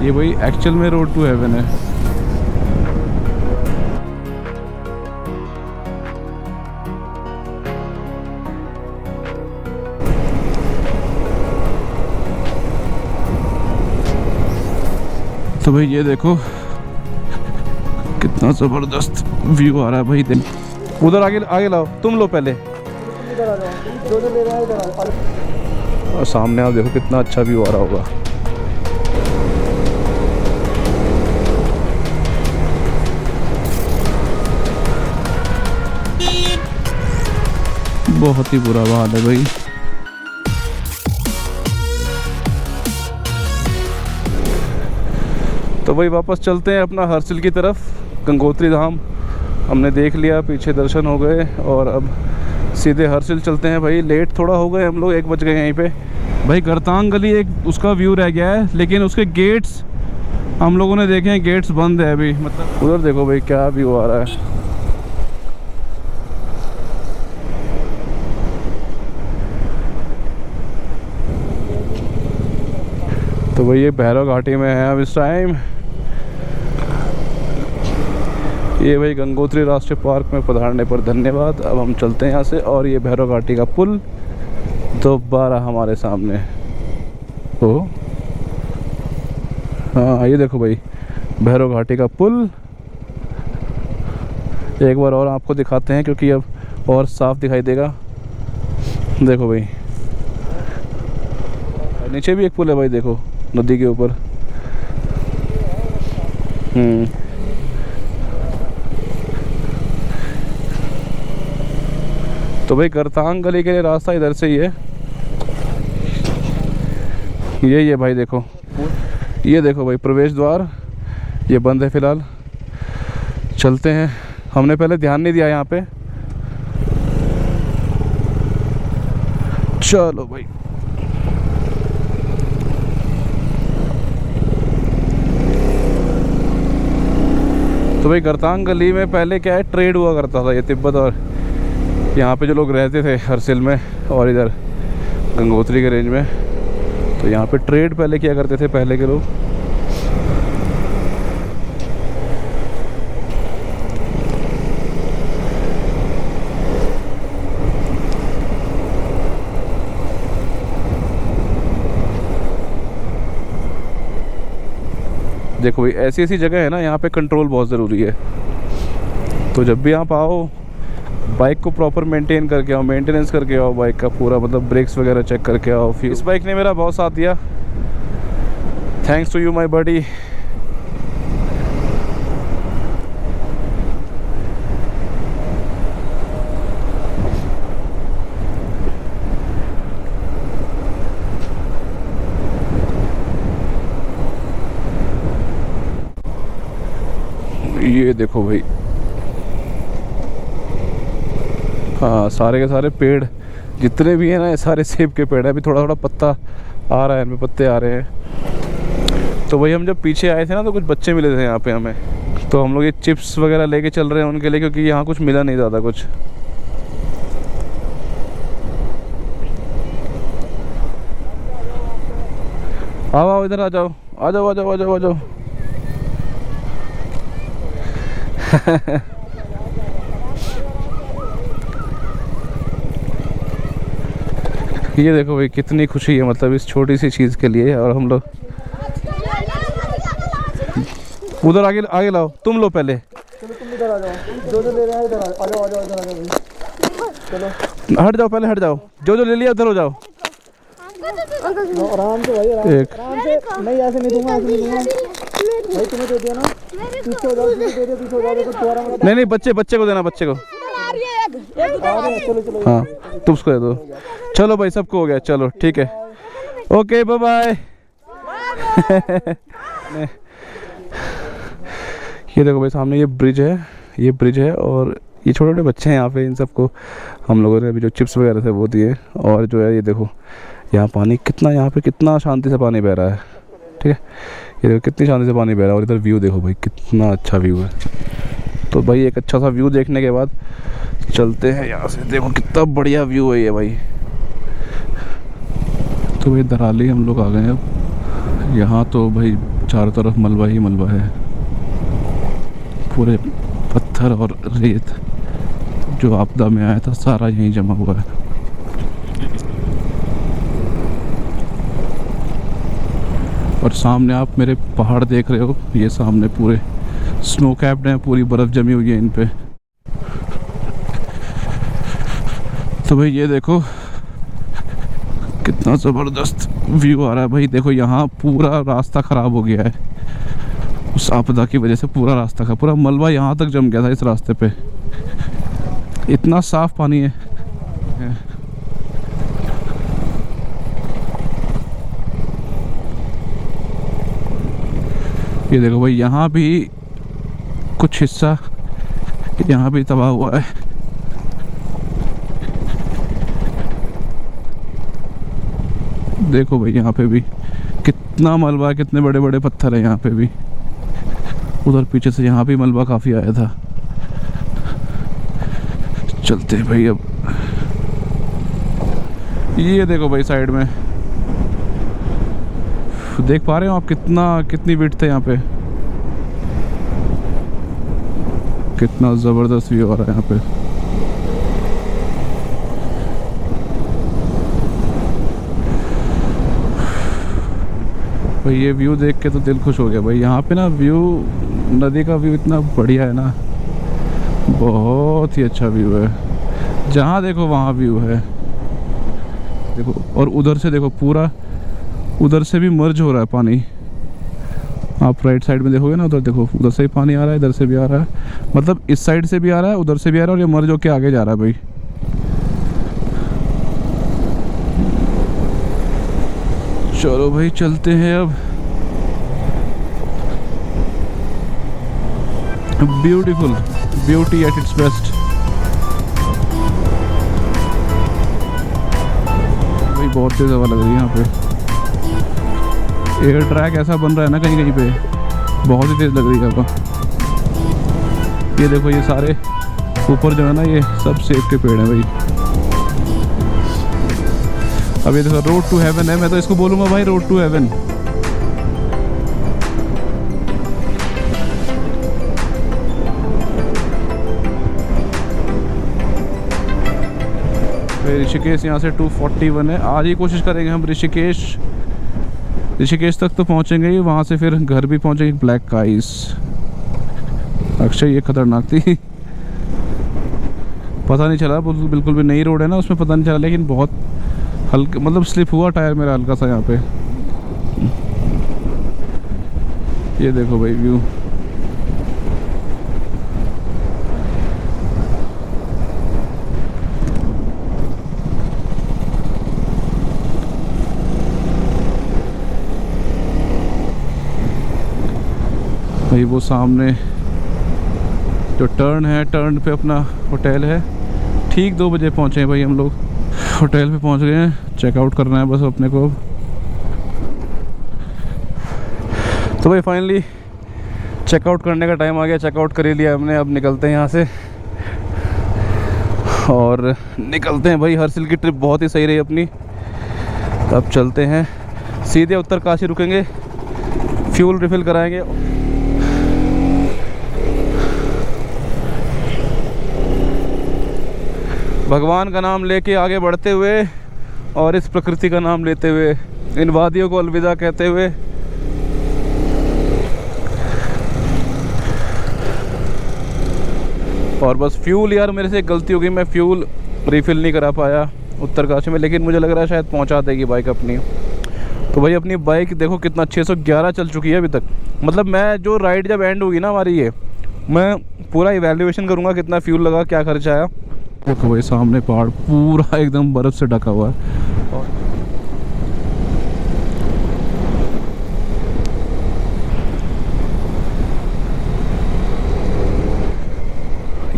ये भाई एक्चुअल में रोड टू हेवन है। तो भाई ये देखो कितना जबरदस्त व्यू आ रहा है भाई। दिन उधर आगे आगे लाओ, तुम लो पहले। और सामने आप देखो कितना अच्छा व्यू आ रहा होगा। बहुत ही बुरा हाल है भाई। तो भाई वापस चलते हैं अपना हर्सिल की तरफ। गंगोत्री धाम हमने देख लिया, पीछे दर्शन हो गए और अब सीधे हर्सिल चलते हैं भाई। लेट थोड़ा हो गए हम लोग, 1 बज गए यहीं पे भाई। गरतांग गली एक उसका व्यू रह गया है, लेकिन उसके गेट्स हम लोगों ने देखे हैं, गेट्स बंद है अभी। मतलब उधर देखो भाई क्या व्यू आ रहा है। तो भाई ये भैरव घाटी में है अब इस टाइम। ये भाई गंगोत्री राष्ट्रीय पार्क में पधारने पर धन्यवाद। अब हम चलते हैं यहाँ से और ये भैरव घाटी का पुल दोबारा हमारे सामने। ओ हाँ ये देखो भाई भैरव घाटी का पुल। एक बार और आपको दिखाते हैं क्योंकि अब और साफ दिखाई देगा। देखो भाई नीचे भी एक पुल है भाई, देखो नदी के ऊपर। तो भाई गरतांग गली के लिए रास्ता इधर से ही है। ये भाई देखो, ये देखो भाई प्रवेश द्वार, ये बंद है फिलहाल। चलते हैं, हमने पहले ध्यान नहीं दिया यहाँ पे। चलो भाई तो भाई गरतांग गली में पहले क्या है, ट्रेड हुआ करता था ये तिब्बत और यहाँ पे जो लोग रहते थे हर्सिल में और इधर गंगोत्री के रेंज में। तो यहाँ पे ट्रेड पहले किया करते थे पहले के लोग। देखो भाई ऐसी ऐसी जगह है ना, यहाँ पे कंट्रोल बहुत ज़रूरी है। तो जब भी आप आओ बाइक को प्रॉपर मेंटेन करके आओ, मेंटेनेंस करके आओ बाइक का पूरा, मतलब ब्रेक्स वगैरह चेक करके आओ। फिर इस बाइक ने मेरा बहुत साथ दिया। थैंक्स टू यू माय बडी। ये देखो भाई, हाँ सारे के सारे पेड़ जितने भी हैं ना, ये सारे सेब के पेड़ हैं। अभी थोड़ा थोड़ा पत्ता आ रहा है, इनमें पत्ते आ रहे हैं। तो भाई हम जब पीछे आए थे ना तो कुछ बच्चे मिले थे यहाँ पे हमें, तो हम लोग ये चिप्स वगैरह लेके चल रहे हैं उनके लिए, क्योंकि यहाँ कुछ मिला नहीं ज़्यादा कुछ। आओ आओ इधर आ जाओ, आ जाओ आ जाओ आ जाओ आ जाओ। ये देखो भाई कितनी खुशी है, मतलब इस छोटी सी चीज़ के लिए। और हम लोग उधर आगे आगे लाओ, तुम लो पहले। चलो तुम इधर आ जाओ, जो ले रहे हैं इधर आ जाओ आ जाओ इधर आ जाओ। चलो हट जाओ, पहले हट जाओ, जो ले लिया उधर हो जाओ। आराम से भाई, आराम से। नहीं ऐसे नहीं दूंगा, ऐसे नहीं दूंगा भाई, तुम्हें दे दिया ना, पीछे हो जाओ, दे दिया, पीछे हो जाओ। देखो दोबारा मत। नहीं नहीं बच्चे को देना, बच्चे को। चलो चलो हाँ तुम उसको दे दो। चलो भाई सबको हो गया, चलो ठीक है, ओके बाय बाय। ये देखो भाई सामने ये ब्रिज है, ये ब्रिज है और ये छोटे छोटे बच्चे हैं यहाँ पे। इन सबको हम लोगों ने अभी जो चिप्स वगैरह थे वो दिए। और जो है ये देखो यहाँ पानी कितना, यहाँ पे कितना शांति से पानी बह रहा है। ठीक है, ये देखो कितनी शांति से पानी बह रहा है। और इधर व्यू देखो भाई कितना अच्छा व्यू है। तो भाई एक अच्छा सा व्यू देखने के बाद चलते हैं यहाँ से। देखो कितना बढ़िया व्यू है ये भाई। तो भाई दराली हम लोग आ गए अब। यहाँ तो भाई चारों तरफ मलबा ही मलबा है, पूरे पत्थर और रेत जो आपदा में आया था सारा यहीं जमा हुआ है। और सामने आप मेरे पहाड़ देख रहे हो, ये सामने पूरे स्नो कैप्ड हैं, पूरी बर्फ़ जमी हुई है इन पे। तो भाई ये देखो कितना ज़बरदस्त व्यू आ रहा है भाई। देखो यहाँ पूरा रास्ता ख़राब हो गया है उस आपदा की वजह से, पूरा रास्ता का पूरा मलबा यहाँ तक जम गया था इस रास्ते पे। इतना साफ पानी है। ये देखो भाई यहाँ भी कुछ हिस्सा यहाँ भी तबाह हुआ है। देखो भाई यहाँ पे भी कितना मलबा है, कितने बड़े बड़े पत्थर है यहाँ पे भी। उधर पीछे से यहाँ भी मलबा काफ़ी आया था। चलते हैं भाई अब। ये देखो भाई साइड में देख पा रहे हो आप कितनी विड्थ है यहाँ पे। कितना ज़बरदस्त व्यू आ रहा है यहाँ पे। भाई ये व्यू देख के तो दिल खुश हो गया भाई। यहाँ पे ना व्यू, नदी का व्यू इतना बढ़िया है ना, बहुत ही अच्छा व्यू है। जहाँ देखो वहाँ व्यू है। देखो और उधर से देखो, पूरा उधर से भी मर्ज हो रहा है पानी। आप राइट साइड में देखोगे ना, उधर देखो, उधर से भी पानी आ रहा है, इधर से भी आ रहा है। मतलब इस साइड से भी आ रहा है, उधर से भी आ रहा है, और ये मर्ज होके आगे जा रहा है भाई। चलो भाई चलते हैं अब। Beautiful, beauty at its best. भाई बहुत तेज हवा लग रही है यहाँ पे। एयर ट्रैक ऐसा बन रहा है ना कहीं कहीं पे, बहुत ही तेज लग रही है हवा। ये देखो ये सारे ऊपर जो है ना, ये सब सेब के पेड़ हैं भाई। अब ये देखो रोड टू हेवन है, मैं तो इसको बोलूँगा भाई रोड टू हेवन। ऋषिकेश यहाँ से 241 है। आज ही कोशिश करेंगे हम ऋषिकेश तक तो पहुँचेंगे ही, वहाँ से फिर घर भी पहुँचेंगे। ब्लैक काइस अक्षय, ये खतरनाक थी। पता नहीं चला, बिल्कुल भी नई रोड है ना, उसमें पता नहीं चला, लेकिन बहुत हल्का, मतलब स्लिप हुआ टायर मेरा हल्का सा यहाँ पे। ये देखो भाई व्यू। भाई वो सामने जो टर्न है, टर्न पे अपना होटल है। ठीक 2 बजे पहुँचे हैं भाई हम लोग, होटल पे पहुँच गए हैं। चेकआउट करना है बस अपने को। तो भाई फाइनली चेकआउट करने का टाइम आ गया। चेकआउट कर ही लिया हमने, अब निकलते हैं यहाँ से और निकलते हैं भाई। हर्सिल की ट्रिप बहुत ही सही रही अपनी। अब चलते हैं सीधे उत्तरकाशी, रुकेंगे, फ्यूल रिफिल कराएंगे। भगवान का नाम लेके आगे बढ़ते हुए और इस प्रकृति का नाम लेते हुए, इन वादियों को अलविदा कहते हुए और बस फ्यूल, यार मेरे से एक गलती हो गई, मैं फ्यूल रिफ़िल नहीं करा पाया उत्तरकाशी में, लेकिन मुझे लग रहा है शायद पहुंचा देगी बाइक अपनी। तो भाई अपनी बाइक देखो कितना 611 चल चुकी है अभी तक। मतलब मैं जो राइड जब एंड होगी ना हमारी, ये मैं पूरा इवैल्यूएशन करूँगा कितना फ्यूल लगा, क्या खर्चा आया। देखो भाई सामने पहाड़ पूरा एकदम बर्फ़ से ढका हुआ है। और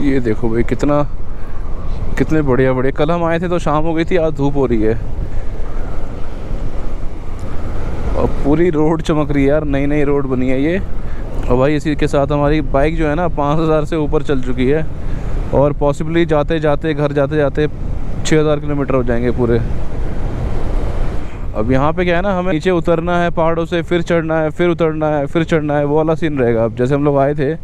ये देखो भाई कितने बढ़िया बढ़िया। कल हम आए थे तो शाम हो गई थी, आज धूप हो रही है और पूरी रोड चमक रही है यार। नई नई रोड बनी है ये। और भाई इसी के साथ हमारी बाइक जो है ना 5000 से ऊपर चल चुकी है, और पॉसिबली जाते जाते घर जाते जाते 6000 किलोमीटर हो जाएंगे पूरे। अब यहाँ पे क्या है ना, हमें नीचे उतरना है पहाड़ों से, फिर चढ़ना है, फिर उतरना है, फिर चढ़ना है, वो वाला सीन रहेगा। अब जैसे हम लोग आए थे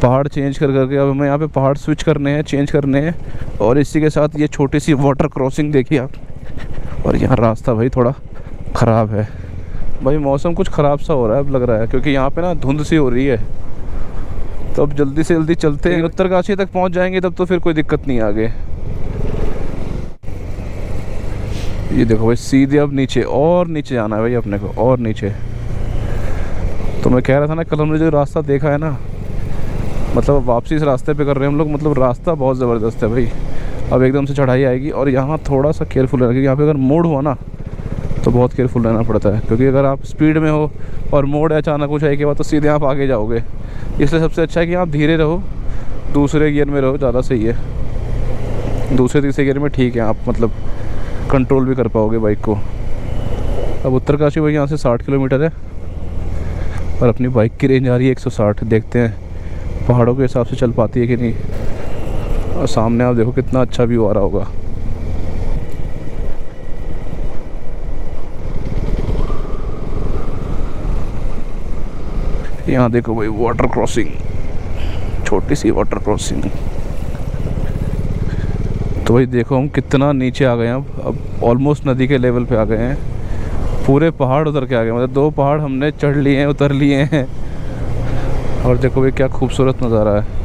पहाड़ चेंज कर करके, अब हमें यहाँ पे पहाड़ स्विच करने हैं, चेंज करने हैं। और इसी के साथ ये छोटी सी वाटर क्रॉसिंग देखिए आप। और यहाँ रास्ता भाई थोड़ा ख़राब है भाई, मौसम कुछ ख़राब सा हो रहा है अब लग रहा है, क्योंकि यहाँ पे ना धुंध सी हो रही है। तो अब जल्दी से जल्दी चलते हैं, उत्तरकाशी तक पहुँच जाएंगे तब तो फिर कोई दिक्कत नहीं आगे। ये देखो भाई सीधे अब नीचे, और नीचे जाना है भाई अपने को, और नीचे। तो मैं कह रहा था ना, कल हमने जो रास्ता देखा है ना, मतलब वापसी इस रास्ते पे कर रहे हैं हम लोग। मतलब रास्ता बहुत ज़बरदस्त है भाई। अब एकदम से चढ़ाई आएगी और यहाँ थोड़ा सा केयरफुल रहना, क्योंकि यहाँ पे अगर मोड़ हुआ ना तो बहुत केयरफुल रहना पड़ता है, क्योंकि अगर आप स्पीड में हो और मोड़ अचानक कुछ है के बाद तो सीधे आप आगे जाओगे। इसलिए सबसे अच्छा है कि आप धीरे रहो, दूसरे गियर में रहो, ज़्यादा सही है। दूसरे तीसरे गियर में ठीक है, आप मतलब कंट्रोल भी कर पाओगे बाइक को। अब उत्तरकाशी भाई यहाँ से 60 किलोमीटर है और अपनी बाइक की रेंज आ रही है 160। देखते हैं पहाड़ों के हिसाब से चल पाती है कि नहीं। और सामने आप देखो कितना अच्छा व्यू आ रहा होगा। यहाँ देखो भाई वाटर क्रॉसिंग, छोटी सी वाटर क्रॉसिंग। तो भाई देखो हम कितना नीचे आ गए हैं। अब ऑलमोस्ट नदी के लेवल पे आ गए हैं। पूरे पहाड़ उतर के आ गए, मतलब 2 पहाड़ हमने चढ़ लिए हैं, उतर लिए हैं। और देखो भाई क्या खूबसूरत नज़ारा है।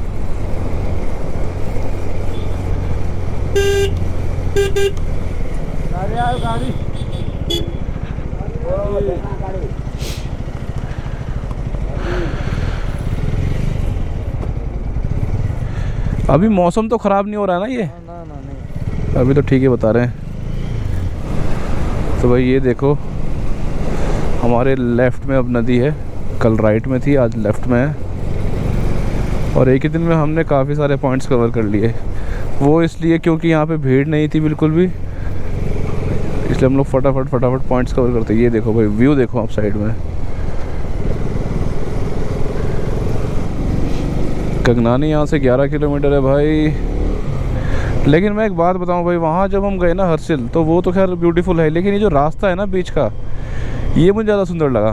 अभी मौसम तो ख़राब नहीं हो रहा है ना ये? ना नहीं, अभी तो ठीक है बता रहे हैं। तो भाई ये देखो हमारे लेफ़्ट में अब नदी है, कल राइट में थी, आज लेफ़्ट में है। और एक ही दिन में हमने काफ़ी सारे पॉइंट्स कवर कर लिए। वो इसलिए क्योंकि यहाँ पे भीड़ नहीं थी बिल्कुल भी, इसलिए हम लोग फटाफट पॉइंट्स कवर करते। ये देखो भाई व्यू देखो आप साइड में। कंगनानी यहाँ से 11 किलोमीटर है भाई। लेकिन मैं एक बात बताऊँ भाई, वहाँ जब हम गए ना हर्षिल, तो वो तो खैर ब्यूटीफुल है, लेकिन ये जो रास्ता है ना बीच का, ये मुझे ज़्यादा सुंदर लगा।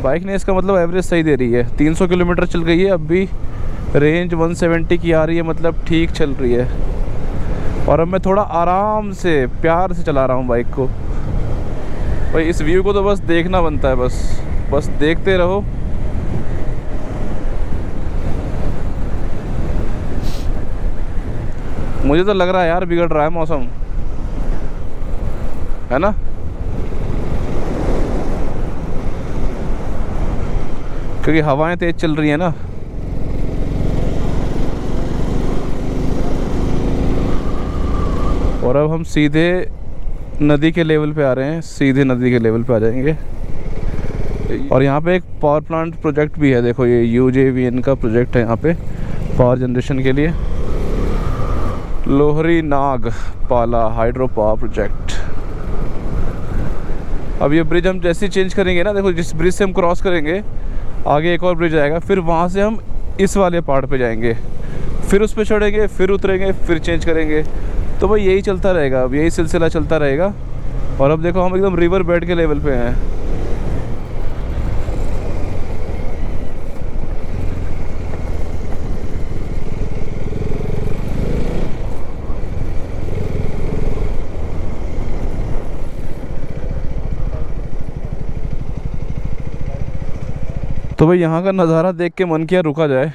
बाइक ने इसका मतलब एवरेज सही दे रही है। 300 किलोमीटर चल गई है, अब भी रेंज 170 की आ रही है, मतलब ठीक चल रही है। और अब मैं थोड़ा आराम से प्यार से चला रहा हूँ बाइक को भाई। इस व्यू को तो बस देखना बनता है, बस देखते रहो। मुझे तो लग रहा है यार बिगड़ रहा है मौसम, है ना? क्योंकि हवाएं तेज चल रही है ना। और अब हम सीधे नदी के लेवल पे आ रहे हैं, सीधे नदी के लेवल पे आ जाएंगे। और यहाँ पे एक पावर प्लांट प्रोजेक्ट भी है, देखो ये UJVN का प्रोजेक्ट है यहाँ पे पावर जनरेशन के लिए। लोहरी नाग पाला हाइड्रो पावर प्रोजेक्ट। अब ये ब्रिज हम जैसे ही चेंज करेंगे ना, देखो जिस ब्रिज से हम क्रॉस करेंगे आगे एक और ब्रिज आएगा, फिर वहाँ से हम इस वाले पहाड़ पे जाएंगे, फिर उस पे चढ़ेंगे, फिर उतरेंगे, फिर चेंज करेंगे। तो भाई यही चलता रहेगा, अब यही सिलसिला चलता रहेगा। और अब देखो हम एकदम रिवर बेड के लेवल पे हैं। तो भाई यहाँ का नज़ारा देख के मन किया रुका जाए।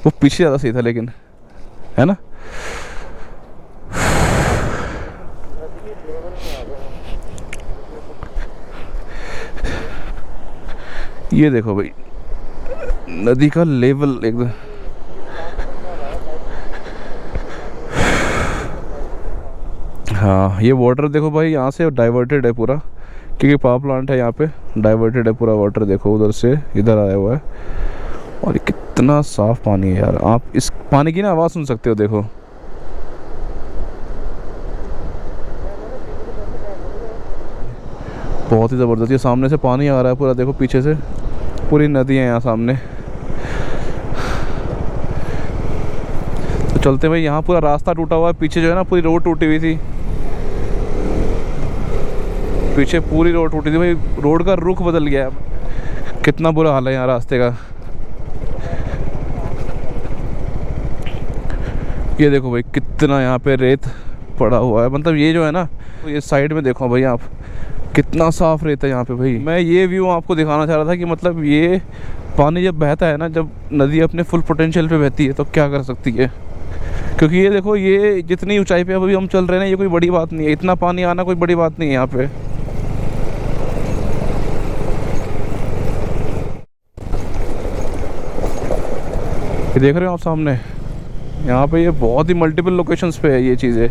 वो पीछे ज़्यादा सही था लेकिन, है ना? ये देखो भाई नदी का लेवल एकदम। हाँ ये वाटर देखो भाई यहाँ से डाइवर्टेड है पूरा, क्योंकि पावर प्लांट है यहाँ पे, डाइवर्टेड है पूरा वाटर। देखो उधर से इधर आया हुआ है और ये कितना साफ पानी है यार। आप इस पानी की ना आवाज़ सुन सकते हो, देखो बहुत ही ज़बरदस्त। ये सामने से पानी आ रहा है पूरा, देखो पीछे से पूरी नदी है यहाँ सामने। तो चलते भाई, यहाँ पूरा रास्ता टूटा हुआ है, पीछे जो है ना पूरी रोड टूटी हुई थी। पीछे पूरी रोड टूटी थी भाई, रोड का रुख बदल गया है। कितना बुरा हाल है यहाँ रास्ते का। ये देखो भाई कितना यहाँ पे रेत पड़ा हुआ है, मतलब ये जो है ना, ये साइड में देखो भाई आप, कितना साफ रेत है यहाँ पे भाई। मैं ये व्यू आपको दिखाना चाह रहा था कि मतलब ये पानी जब बहता है ना, जब नदी अपने फुल पोटेंशियल पे बहती है तो क्या कर सकती है। क्योंकि ये देखो, ये जितनी ऊंचाई पे अभी हम चल रहे हैं, ये कोई बड़ी बात नहीं है, इतना पानी आना कोई बड़ी बात नहीं है यहाँ पे। ये देख रहे हो आप सामने, यहाँ पे ये बहुत ही मल्टीपल लोकेशंस पे है ये चीज़ें।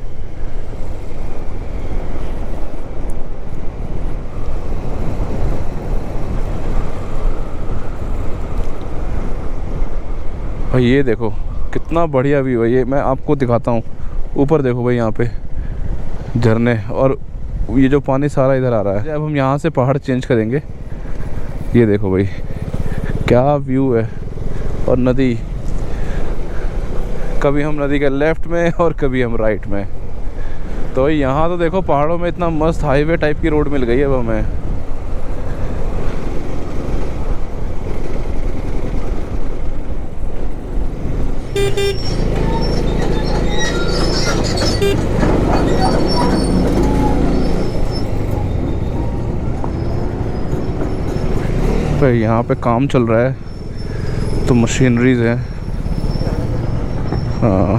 भाई ये देखो कितना बढ़िया व्यू है, ये मैं आपको दिखाता हूँ। ऊपर देखो भाई यहाँ पे झरने, और ये जो पानी सारा इधर आ रहा है। अब हम यहाँ से पहाड़ चेंज करेंगे। ये देखो भाई क्या व्यू है, और नदी, कभी हम नदी के लेफ्ट में और कभी हम राइट में। तो यहाँ तो देखो पहाड़ों में इतना मस्त हाईवे टाइप की रोड मिल गई है अब हमें। तो यहाँ पे काम चल रहा है, तो मशीनरीज है। हाँ,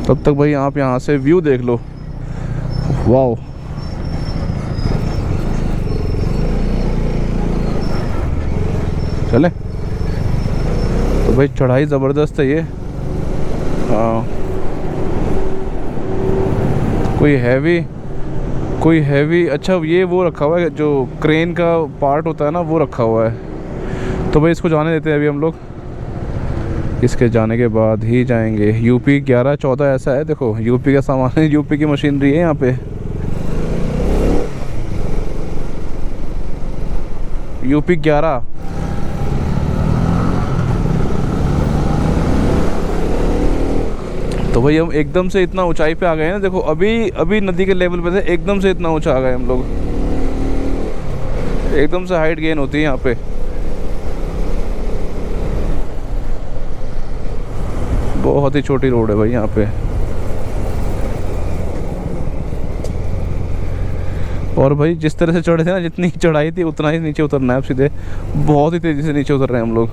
तब तक भाई आप यहाँ से व्यू देख लो। वाओ, चले तो भाई चढ़ाई ज़बरदस्त है ये। हाँ, कोई हैवी अच्छा ये वो रखा हुआ है, जो क्रेन का पार्ट होता है ना, वो रखा हुआ है। तो भाई इसको जाने देते हैं अभी हम लोग। इसके जाने के बाद ही जाएंगे। यूपी 11-14 ऐसा है, देखो यूपी का सामान है, यूपी की मशीनरी है यहाँ पे। यूपी 11। तो भाई हम एकदम से इतना ऊंचाई पे आ गए हैं ना, देखो अभी नदी के लेवल पे थे, एकदम से इतना ऊंचा आ गए हम लोग। एकदम से हाइट गेन होती है यहाँ पे। बहुत ही छोटी रोड है भाई यहाँ पे। और भाई जिस तरह से चढ़े थे ना, जितनी चढ़ाई थी उतना ही नीचे उतरना है अब सीधे। बहुत ही तेजी से नीचे उतर रहे हैं हम लोग।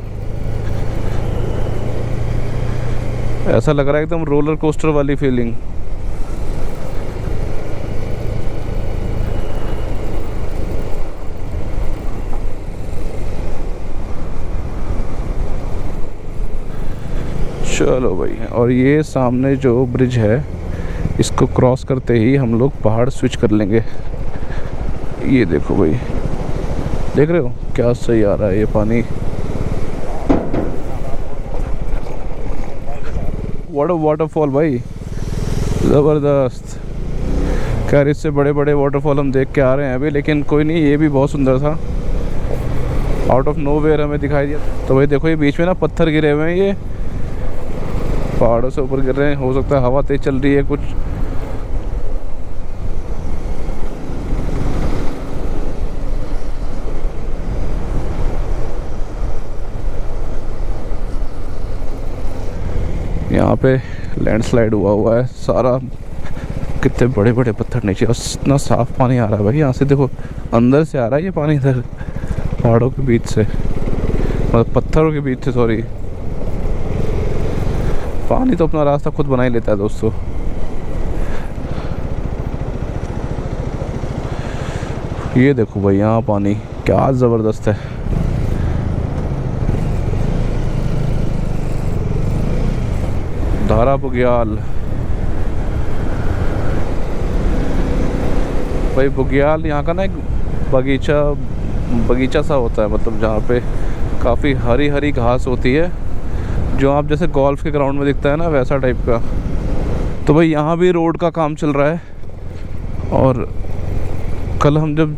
ऐसा लग रहा है एकदम रोलर कोस्टर वाली फीलिंग। चलो भाई, और ये सामने जो ब्रिज है, इसको क्रॉस करते ही हम लोग पहाड़ स्विच कर लेंगे। ये देखो भाई, देख रहे हो क्या सही आ रहा है ये पानी। वाटरफॉल भाई, ज़बरदस्त। खैर इससे बड़े बड़े वाटरफॉल हम देख के आ रहे हैं अभी, लेकिन कोई नहीं, ये भी बहुत सुंदर था। आउट ऑफ नोवेयर हमें दिखाई दिया। तो भाई देखो, ये बीच में ना पत्थर गिरे हुए हैं, ये पहाड़ों से ऊपर गिर रहे हैं। हो सकता है हवा तेज चल रही है कुछ। यहाँ पे लैंडस्लाइड हुआ है सारा। कितने बड़े बड़े पत्थर नीचे, और इतना साफ पानी आ रहा है भाई यहाँ से। देखो अंदर से आ रहा है ये पानी, इधर पहाड़ों के बीच से, मतलब पत्थरों के बीच से, सॉरी। पानी तो अपना रास्ता खुद बना ही लेता है दोस्तों। ये देखो भाई यहाँ पानी क्या ज़बरदस्त है। धारा बुग्याल भाई, बुग्याल यहाँ का ना एक बगीचा सा होता है, मतलब जहाँ पे काफ़ी हरी हरी घास होती है, जो आप जैसे गोल्फ के ग्राउंड में दिखता है ना, वैसा टाइप का। तो भाई यहाँ भी रोड का काम चल रहा है, और कल हम जब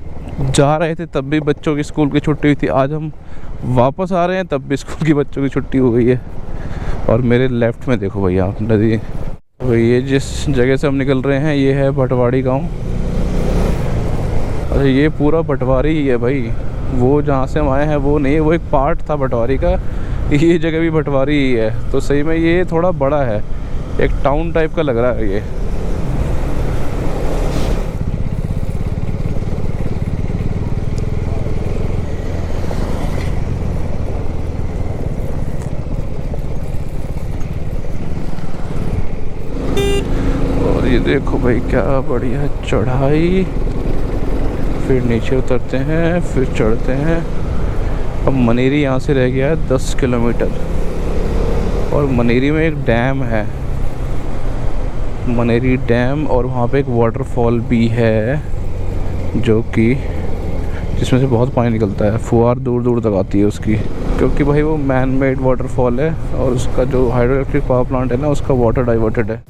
जा रहे थे तब भी बच्चों की स्कूल की छुट्टी हुई थी। आज हम वापस आ रहे हैं तब भी स्कूल की बच्चों की छुट्टी हो गई है। और मेरे लेफ़्ट में देखो भैया नदी। तो ये जिस जगह से हम निकल रहे हैं ये है भटवाड़ी गांव। अरे ये पूरा भटवाड़ी ही है भाई, वो जहाँ से हम आए हैं वो नहीं है, वो एक पार्ट था भटवाड़ी का। ये जगह भी भटवाड़ी ही है। तो सही में ये थोड़ा बड़ा है, एक टाउन टाइप का लग रहा है ये। और ये देखो भाई क्या बढ़िया चढ़ाई, फिर नीचे उतरते हैं फिर चढ़ते हैं। अब मनेरी यहाँ से रह गया है 10 किलोमीटर। और मनेरी में एक डैम है, मनेरी डैम, और वहाँ पे एक वाटरफॉल भी है जो कि जिसमें से बहुत पानी निकलता है, फुहार दूर दूर तक आती है उसकी, क्योंकि भाई वो मैन मेड वाटरफॉल है और उसका जो हाइड्रो इलेक्ट्रिक पावर प्लांट है ना उसका वाटर डाइवर्टेड है।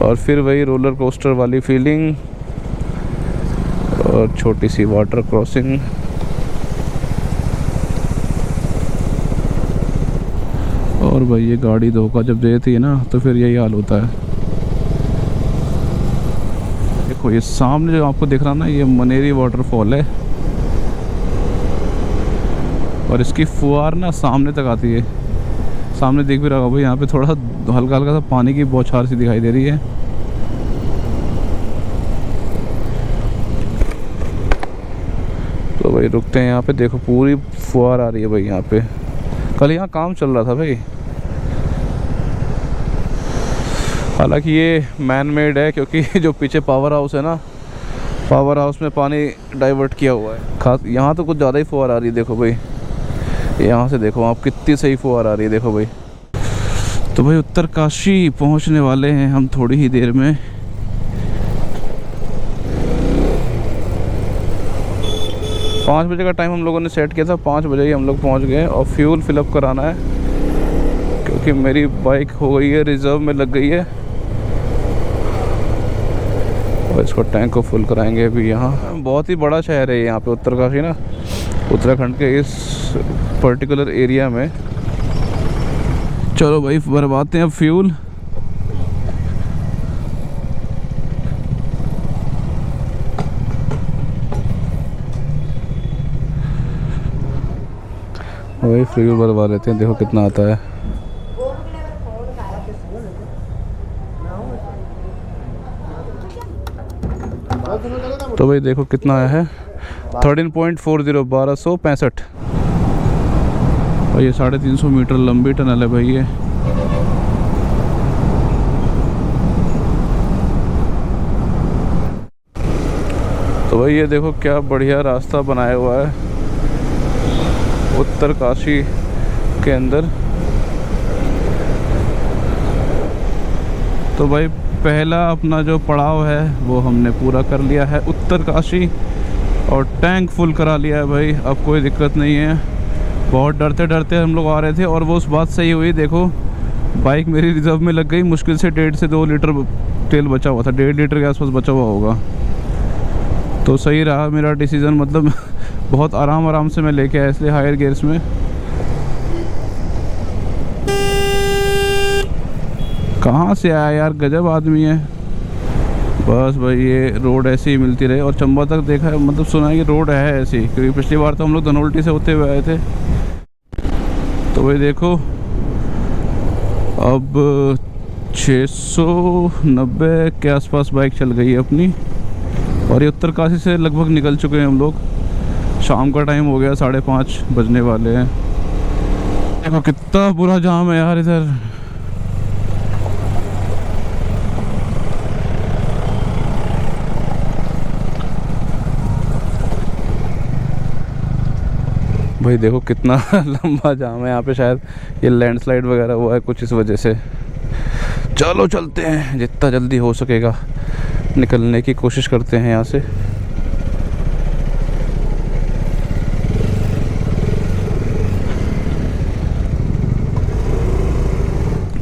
और फिर वही रोलर कोस्टर वाली फीलिंग और छोटी सी वाटर क्रॉसिंग। और भाई ये गाड़ी धोखा जब देती है ना तो फिर यही हाल होता है। देखो ये सामने जो आपको दिख रहा ना ये मनेरी वाटरफॉल है और इसकी फुहार ना सामने तक आती है। सामने देख भी रहा होगा भाई, यहाँ पे थोड़ा हल्का हल्का सा पानी की बौछार सी दिखाई दे रही है। तो भाई रुकते हैं यहाँ पे, देखो पूरी फुहार आ रही है भाई यहाँ पे। कल यहाँ काम चल रहा था भाई, हालांकि ये मैन मेड है क्योंकि जो पीछे पावर हाउस है ना, पावर हाउस में पानी डाइवर्ट किया हुआ है खास। यहाँ तो कुछ ज़्यादा ही फुहार आ रही है, देखो भाई यहाँ से देखो आप कितनी सही फुहार आ रही है, देखो भाई। तो भाई उत्तरकाशी पहुँचने वाले हैं हम थोड़ी ही देर में। पाँच बजे का टाइम हम लोगों ने सेट किया था, 5 बजे ही हम लोग पहुँच गए। और फ्यूल फिलअप कराना है क्योंकि मेरी बाइक हो गई है रिज़र्व में लग गई है और इसको टैंक को फुल कराएंगे अभी। यहाँ बहुत ही बड़ा शहर है यहाँ पे उत्तरकाशी ना, उत्तराखंड के इस पर्टिकुलर एरिया में। चलो भाई भरवाते हैं अब फ्यूल। वही फ्यूल भरवा लेते हैं, देखो कितना आता है। तो भाई देखो कितना आया है, 13.40 1265। और ये 350 मीटर लंबी टनल है भाई ये। तो भाई ये देखो क्या बढ़िया रास्ता बनाया हुआ है उत्तरकाशी के अंदर। तो भाई पहला अपना जो पड़ाव है वो हमने पूरा कर लिया है उत्तरकाशी, और टैंक फुल करा लिया है भाई। अब कोई दिक्कत नहीं है। बहुत डरते डरते हम लोग आ रहे थे और वो उस बात सही हुई, देखो बाइक मेरी रिजर्व में लग गई। मुश्किल से 1.5 से 2 लीटर तेल बचा हुआ था, 1.5 लीटर के आसपास बचा हुआ होगा। तो सही रहा मेरा डिसीज़न, मतलब बहुत आराम से मैं लेके आया इसलिए हायर गियर्स में। कहाँ से आया यार, गजब आदमी है। बस भाई ये रोड ऐसी ही मिलती रहे। और चंबा तक देखा है, मतलब सुना है कि रोड है ऐसी, क्योंकि पिछली बार तो हम लोग धनोल्टी से होते हुए आए थे। तो भाई देखो अब 690 के आसपास बाइक चल गई है अपनी। और ये उत्तरकाशी से लगभग निकल चुके हैं हम लोग। शाम का टाइम हो गया, 5:30 बजने वाले हैं। देखो कितना बुरा जाम है यार इधर। भाई देखो कितना लंबा जाम है यहाँ पे, शायद ये लैंडस्लाइड वगैरह हुआ है कुछ इस वजह से। चलो चलते हैं, जितना जल्दी हो सकेगा निकलने की कोशिश करते हैं यहाँ से।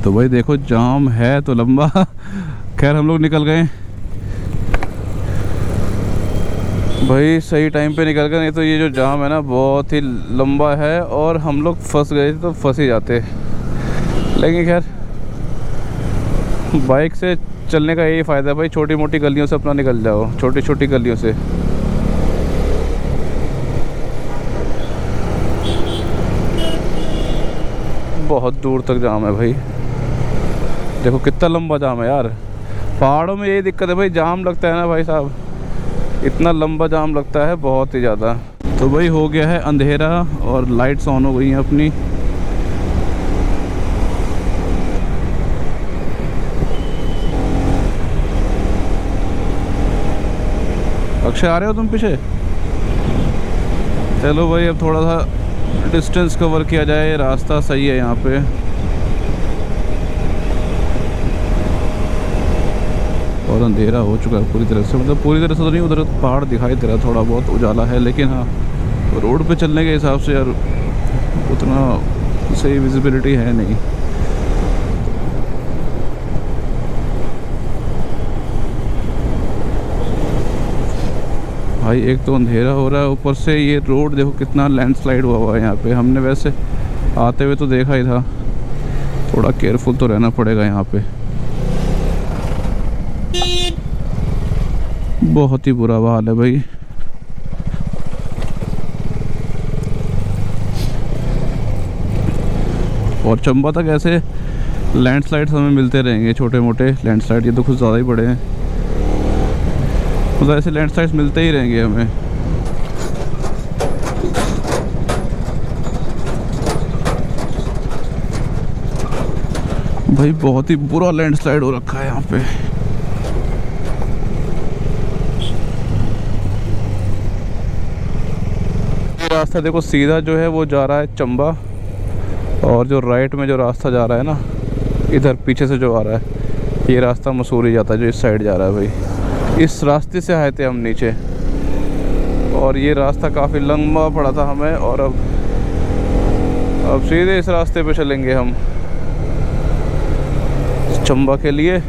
तो भाई देखो जाम है तो लंबा। खैर हम लोग निकल गए भाई, सही टाइम पे निकल गए, नहीं तो ये जो जाम है ना बहुत ही लंबा है और हम लोग फंस गए थे तो फंस ही जाते। लेकिन खैर बाइक से चलने का यही फ़ायदा है भाई, छोटी मोटी गलियों से अपना निकल जाओ, छोटी छोटी गलियों से। बहुत दूर तक जाम है भाई, देखो कितना लंबा जाम है यार। पहाड़ों में यही दिक्कत है भाई, जाम लगता है ना भाई साहब, इतना लंबा जाम लगता है बहुत ही ज़्यादा। तो भाई हो गया है अंधेरा और लाइट्स ऑन हो गई हैं अपनी। अक्षय आ रहे हो तुम पीछे? चलो भाई अब थोड़ा सा डिस्टेंस कवर किया जाए, रास्ता सही है यहाँ पे। और अंधेरा हो चुका है पूरी तरह से, मतलब पूरी तरह से तो नहीं, उधर पहाड़ दिखाई दे रहा, थोड़ा बहुत उजाला है, लेकिन हाँ रोड पे चलने के हिसाब से यार उतना सही विजिबिलिटी है नहीं। भाई एक तो अंधेरा हो रहा है, ऊपर से ये रोड देखो कितना लैंडस्लाइड हुआ है यहाँ पे। हमने वैसे आते हुए तो देखा ही था, थोड़ा केयरफुल तो रहना पड़ेगा यहाँ पे। बहुत ही बुरा हाल है भाई। और चंबा तक ऐसे लैंडस्लाइड्स हमें मिलते रहेंगे, छोटे मोटे लैंडस्लाइड, ये तो कुछ ज़्यादा ही बड़े हैं, मतलब ऐसे लैंडस्लाइड्स मिलते ही रहेंगे हमें। भाई बहुत ही बुरा लैंडस्लाइड हो रखा है यहाँ पे। रास्ता देखो सीधा जो है वो जा रहा है चंबा, और जो राइट में जो रास्ता जा रहा है ना इधर पीछे से जो आ रहा है ये रास्ता मसूरी जाता है, जो इस साइड जा रहा है भाई। इस रास्ते से आए थे हम नीचे, और ये रास्ता काफ़ी लंबा पड़ा था हमें, और अब सीधे इस रास्ते पे चलेंगे हम चंबा के लिए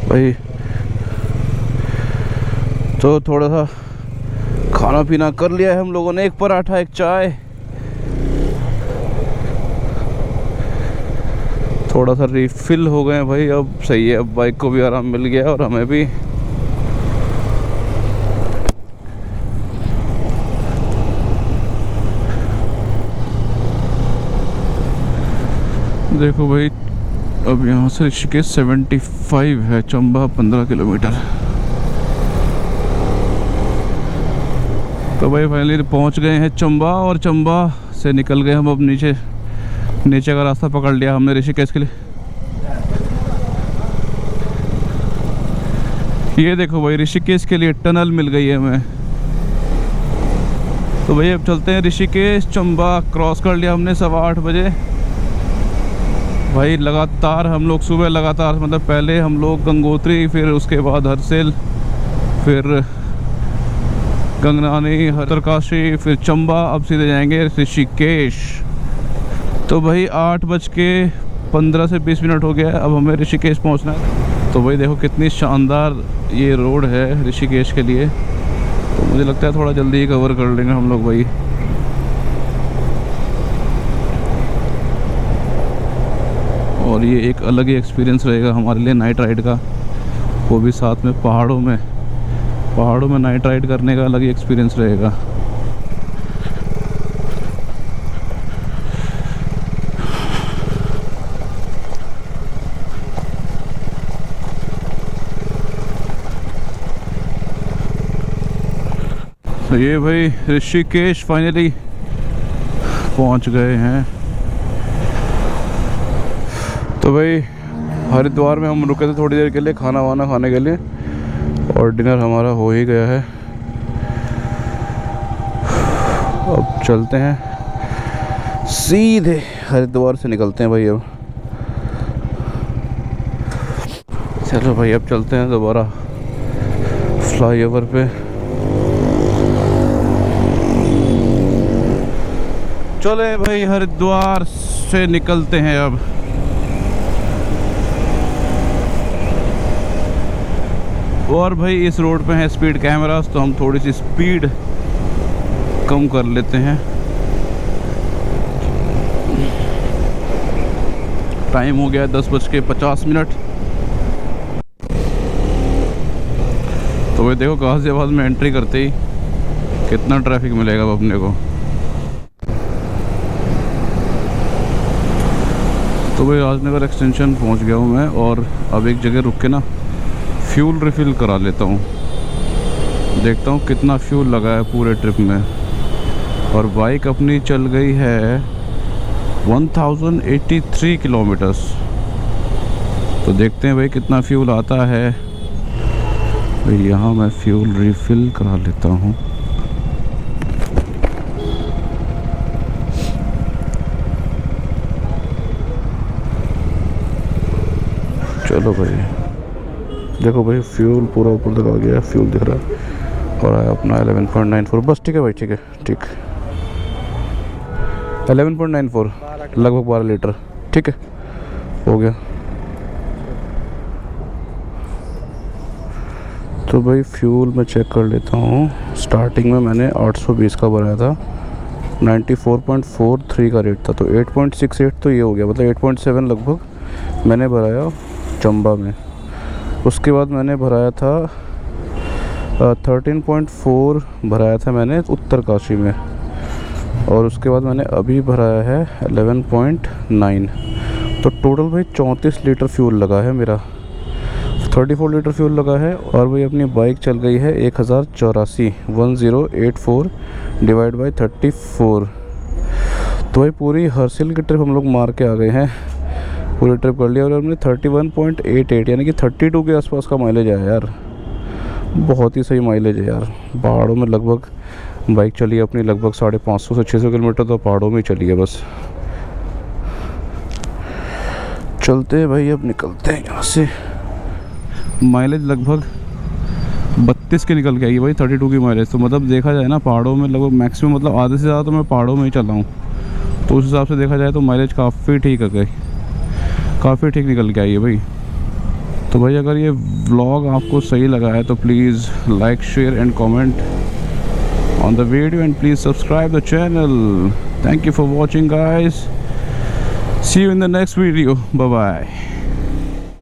भाई। तो थोड़ा सा खाना पीना कर लिया है हम लोगों ने, एक पराठा एक चाय, थोड़ा सा रिफिल हो गए भाई, अब सही है, अब बाइक को भी आराम मिल गया और हमें भी। देखो भाई अब यहाँ से ऋषिकेश 75 है, चंबा 15 किलोमीटर। तो भाई फाइनली पहुँच गए हैं चंबा, और चंबा से निकल गए हम अब नीचे का रास्ता पकड़ लिया हमने ऋषिकेश के लिए। ये देखो भाई ऋषिकेश के लिए टनल मिल गई है हमें। तो भाई अब चलते हैं ऋषिकेश। चंबा क्रॉस कर लिया हमने 8:15 बजे। भाई लगातार हम लोग सुबह लगातार, मतलब पहले हम लोग गंगोत्री, फिर उसके बाद हरसिल, फिर गंगनानी, उत्तरकाशी, फिर चंबा, अब सीधे जाएंगे ऋषिकेश। तो भाई 8:15 से 20 मिनट हो गया है, अब हमें ऋषिकेश पहुंचना है। तो भाई देखो कितनी शानदार ये रोड है ऋषिकेश के लिए, तो मुझे लगता है थोड़ा जल्दी ही कवर कर लेंगे हम लोग भाई। और ये एक अलग ही एक्सपीरियंस रहेगा हमारे लिए नाइट राइड का, वो भी साथ में पहाड़ों में नाइट राइड करने का अलग ही एक्सपीरियंस रहेगा। तो ये भाई ऋषिकेश फाइनली पहुंच गए हैं। तो भाई हरिद्वार में हम रुके थे थोड़ी देर के लिए खाना वाना खाने के लिए, और डिनर हमारा हो ही गया है। अब चलते हैं सीधे हरिद्वार से निकलते हैं भाई अब। चलो भाई अब चलते हैं दोबारा फ्लाईओवर पे। चले भाई हरिद्वार से निकलते हैं अब। और भाई इस रोड पे है स्पीड कैमरास, तो हम थोड़ी सी स्पीड कम कर लेते हैं। टाइम हो गया 10:50। तो भाई देखो गाजियाबाद में एंट्री करते ही कितना ट्रैफिक मिलेगा अब अपने को। तो भाई राजनगर एक्सटेंशन पहुंच गया हूँ मैं, और अब एक जगह रुक के ना फ्यूल रिफ़िल करा लेता हूँ। देखता हूँ कितना फ्यूल लगा है पूरे ट्रिप में। और बाइक अपनी चल गई है 1083 किलोमीटर्स। तो देखते हैं भाई कितना फ्यूल आता है। तो यहाँ मैं फ्यूल रिफ़िल करा लेता हूँ। चलो भाई देखो भाई फ्यूल पूरा ऊपर तक आ गया, फ्यूल दिख रहा है। और आया अपना 11.94। बस ठीक है भाई, ठीक है, ठीक 11.94 लगभग 12 लीटर। ठीक है, हो गया। तो भाई फ्यूल मैं चेक कर लेता हूँ। स्टार्टिंग में मैंने 820 का भराया था, 94.43 का रेट था, तो 8.68 तो ये हो गया, मतलब 8.7 लगभग मैंने भराया चंबा में। उसके बाद मैंने भराया था 13.4 भराया था मैंने उत्तरकाशी में। और उसके बाद मैंने अभी भराया है 11.9। तो टोटल भाई 34 लीटर फ्यूल लगा है मेरा, 34 लीटर फ्यूल लगा है। और भाई अपनी बाइक चल गई है 1084 डिवाइड बाई 34। तो भाई पूरी हर्सिल की ट्रिप हम लोग मार के आ गए हैं, पूरी ट्रिप कर लिया। और हमने 31.88 यानी कि 32 के आसपास का माइलेज आया यार। बहुत ही सही माइलेज है यार। पहाड़ों में लगभग बाइक चली है अपनी लगभग 550 से 600 किलोमीटर तो पहाड़ों में ही चली है बस। चलते हैं भाई, अब निकलते हैं यहाँ से। माइलेज लगभग 32 के निकल के आई भाई, 32 की माइलेज। तो मतलब देखा जाए ना पहाड़ों में लगभग मैक्सिमम मतलब आधे से ज़्यादा तो मैं पहाड़ों में ही चला हूँ। तो उस हिसाब से देखा जाए तो माइलेज काफ़ी ठीक है, काफ़ी ठीक निकल के आई है भाई। तो भाई अगर ये व्लॉग आपको सही लगा है तो please like, share and comment on the video and please subscribe the channel. Thank you for watching guys. See you in the next video. Bye bye.